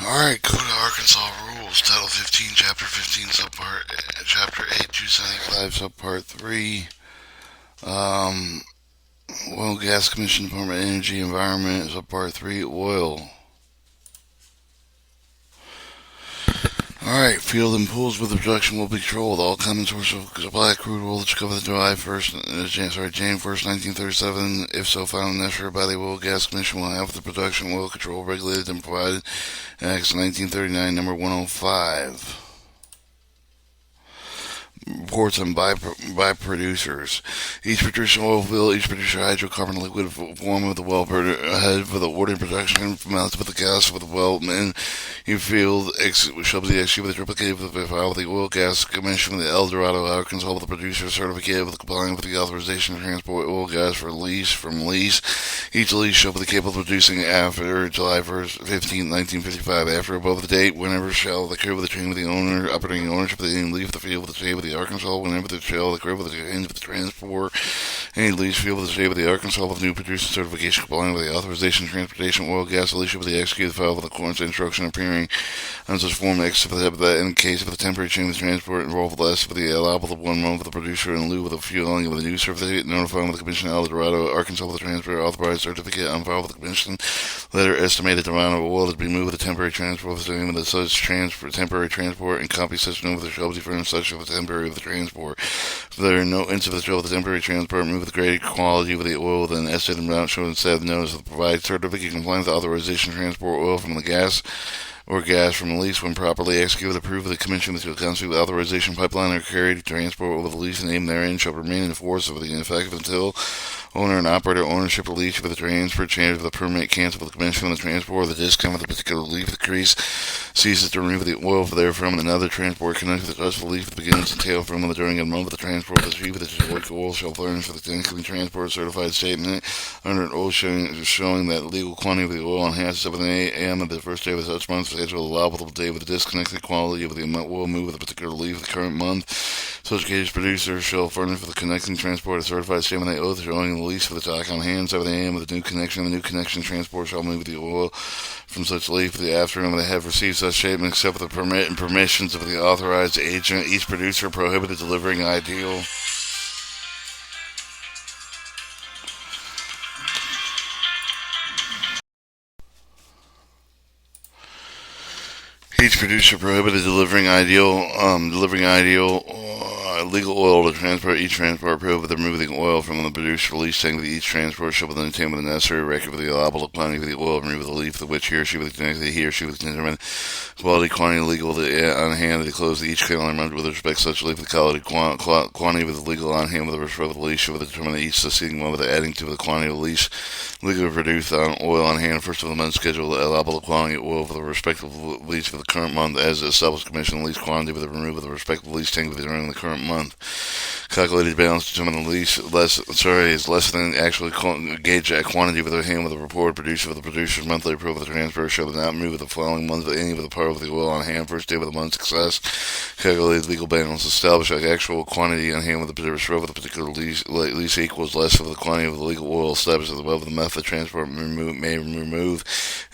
Alright, Code of Arkansas Rules, Title 15, Chapter 15, Chapter 8, 275, Subpart 3. Um, Oil and Gas Commission, Department of Energy, Environment, Subpart 3, Oil. Alright, field and pools with the production will be controlled. All common source of supply of crude oil to cover the January 1st, 1937. If so found necessary by the Oil and Gas Commission, will have the production oil control regulated and provided in Act 1939, number 105. Reports on by producers. Each producer oil field, each producer hydrocarbon liquid form of the well head for the order production amounts with the gas for the well in you field shall be executed with the duplicate with the file with the oil gas commission with the El Dorado, Arkansas with the producer certificate with complying with the authorization to transport oil gas for lease from lease. Each lease shall be capable of producing after July 1st, 15, 1955, after above the date, whenever shall the crew of the train with the owner operating ownership of the leave the field with the state with the Arkansas, whenever the shall the crew with the change with the transport any lease field with the state with the Arkansas with new producer certification complying with the authorization transportation oil gas lease with the executed file with the accordance instruction appearing on such form except that in case of the temporary change of transport involved less for the allowable of 1 month for the producer in lieu of the fueling of the new certificate notifying with the commission of El Dorado, Arkansas with the transfer authorized certificate on file with the commission letter estimated the amount of oil to be moved with the temporary transport with the name of the such temporary transport and copy such note with the shall be furnished such of the temporary of the transport. If there are no incidents of the temporary transport move with great quality of the oil with an estimated amount shown instead of notice of the provided certificate compliance with authorization to transport oil from the gas or gas from the lease when properly executed approved of the commission with constitute authorization pipeline or carried to transport over the lease and name therein shall remain in force of the ineffective until owner and operator ownership release for the transfer change of the permit cancel with the commission on the transport or the discount of the particular leaf decrease ceases to remove the oil therefrom and another transport connected with the rest of the leaf that begins and tail from the during a month of the transport of the chief of the oil shall furnish for the incoming transport certified statement under an oil showing that legal quantity of the oil on hand at 7 a.m. of the first day of such month schedule allowable day with the disconnected quality of the oil moved with a particular leaf of the current month. Such case producer shall furnish for the connecting transport a certified statement they oath showing the lease for the dock on hand 7 a.m. of the new connection. The new connection transport shall move the oil from such leaf for the afternoon when they have received such statement except with the permit and permissions of the authorized agent. Each producer prohibited delivering ideal. Each producer prohibited delivering ideal legal oil to transport. Each transport prohibited removing oil from the producer release saying that each transport shall maintain with the necessary record for the allowable quantity of the oil remove the leaf, the which he or she would determine quality quantity legal on hand to close each calendar month with respect to such leaf the quantity with the legal on hand with respect to the lease shall determine each succeeding one with adding to the quantity of the lease legally produced on oil on hand first of the month schedule allowable quantity of oil for the respective lease for the current month as established commission lease quantity with the removal of the respective lease tank during the current month. Calculated balance determine the lease is less than actually gauge at quantity with the hand with the report producer for the producer's monthly approval of the transfer shall not move with the following month of any of the part of the oil on hand first day of the month success. Calculated legal balance established at actual quantity on hand with the particular lease equals less of the quantity of the legal oil established above the method of transport may remove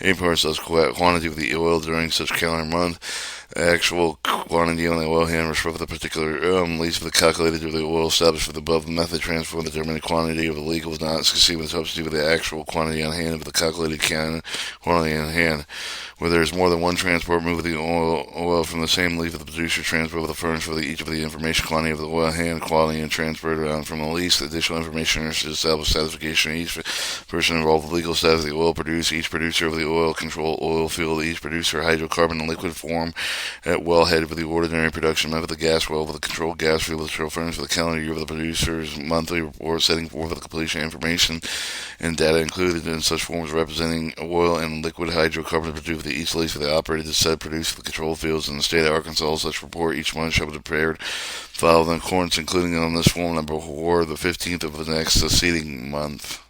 any part of quantity of the oil during such calendar month. Actual quantity on the oil hand for the particular lease for the calculated of the oil established for the above method transfer the determined quantity of the legal was not succeed with substitute with the actual quantity on hand of the calculated quantity on hand. Where there is more than one transport move the oil from the same leaf of the producer transfer with the furnish for each of the information quantity of the oil hand quality and transferred from the lease. The additional information is to establish satisfaction each person involved with legal status of the oil produced. Each producer of the oil control oil field. Each producer hydrocarbon in liquid form at wellhead for the ordinary production method. The gas well with the controlled gas field with the furnace for the calendar year of the producer's monthly report setting forth for the completion information and data included in such forms representing oil and liquid hydrocarbon produced with each lease for the operator to set produce for the control fields in the state of Arkansas. Such report each month shall be prepared, filed in accordance, including on this form number 4, the 15th of the next succeeding month.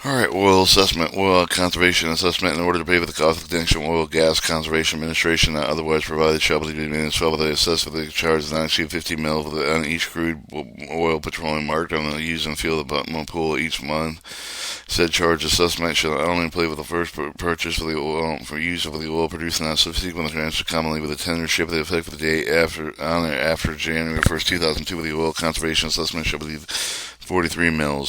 All right, oil assessment, oil conservation assessment. In order to pay for the cost of the National Oil Gas Conservation Administration, not otherwise provided, shall be assessed for the charge of not exceed 50 mil on each crude oil petroleum marked on the use and fuel of the bottom pool each month. Said charge assessment shall not only apply for the first purchase for the oil for use of the oil produced and not subsequent transfer commonly with the tender ship the effect for the day after January 1st, 2002 with the oil conservation assessment shall be 43 mils.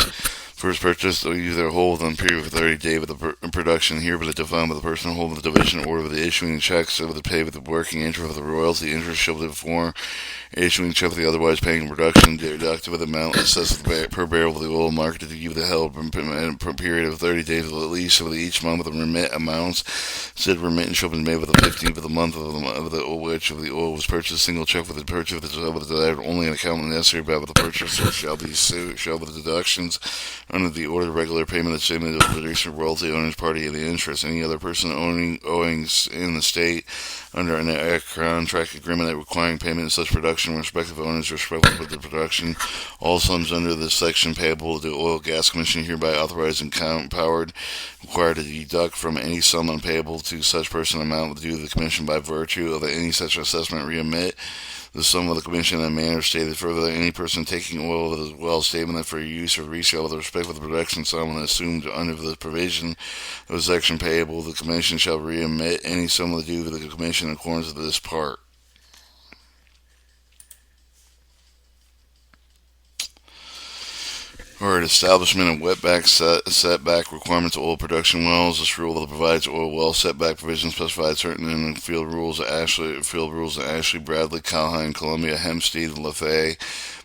First purchase, they'll use their hold on period for 30 days with the production here, but it's defined by the person holding the division order with the issuing checks with the pay with the working interest of the royalty interest shall be before issuing check with the otherwise paying production deducted with the amount assessed per barrel of the oil marketed to you the held per period of 30 days at least with each month with the remit amounts. Said remittance shall be made with the 15th of the month of the which of the oil was purchased. Single check with the purchase of the desired only an account necessary by the purchaser shall be with the deductions under the order of regular payment of statement of the producer, royalty owners, party, and the interest. Any other person owing in the state under a contract agreement requiring payment of such production, respective owners, respective of the production, all sums under this section payable to the Oil Gas Commission hereby authorized and empowered, required to deduct from any sum unpayable to such person amount due to the Commission by virtue of any such assessment remit the sum of the commission in a manner stated further that any person taking oil with a well statement that for use or resale with respect to the production sum and assumed under the provision of the section payable, the commission shall remit any sum due to the commission in accordance with this part. Alright, establishment of wetback setback requirements of oil production wells. This rule provides oil well setback provisions specified certain in the field rules of Ashley, Bradley, Calhoun, Columbia, Hempstead, Lafayette,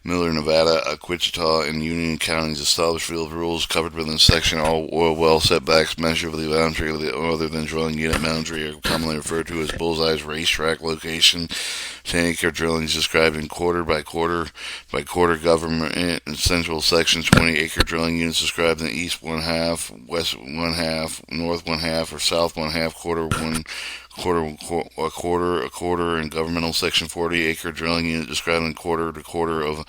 Miller, Nevada, Wichita, and Union counties. Established field rules covered within this section. All oil well setbacks measured with the boundary of the other than drilling unit boundary are commonly referred to as bullseye's racetrack location. 10-acre drilling is described in quarter by quarter government in central section. 20-acre drilling units described in east one half, west one half, north one half, or south one half, a quarter in governmental section. 40-acre drilling unit described in quarter to quarter of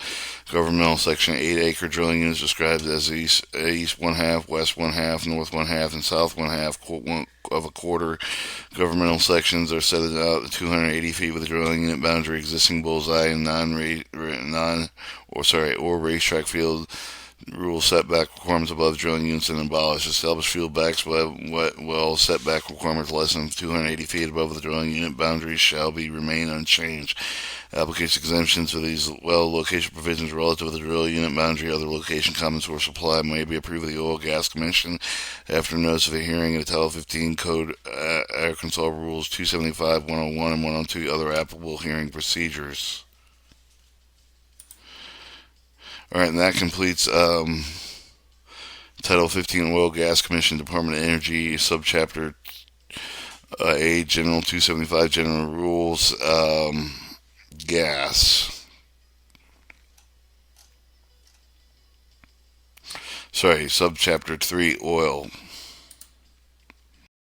governmental section. 8-acre drilling units described as east one half, west one half, north one half, and south one half of a quarter. Governmental sections are set out 280 feet with the drilling unit boundary existing bullseye and or racetrack field. Rule setback requirements above drilling units and abolished. Established field backs well setback requirements less than 280 feet above the drilling unit boundaries shall remain unchanged. Application exemptions for these well location provisions relative to the drill unit boundary, other location common source supply may be approved by the Oil Gas Commission after notice of a hearing in the Title 15 Code Arkansas Rules 275, 101, and 102 other applicable hearing procedures. Alright, and that completes Title 15 Oil Gas Commission Department of Energy Subchapter A General 275 General Rules Gas. Subchapter 3 Oil.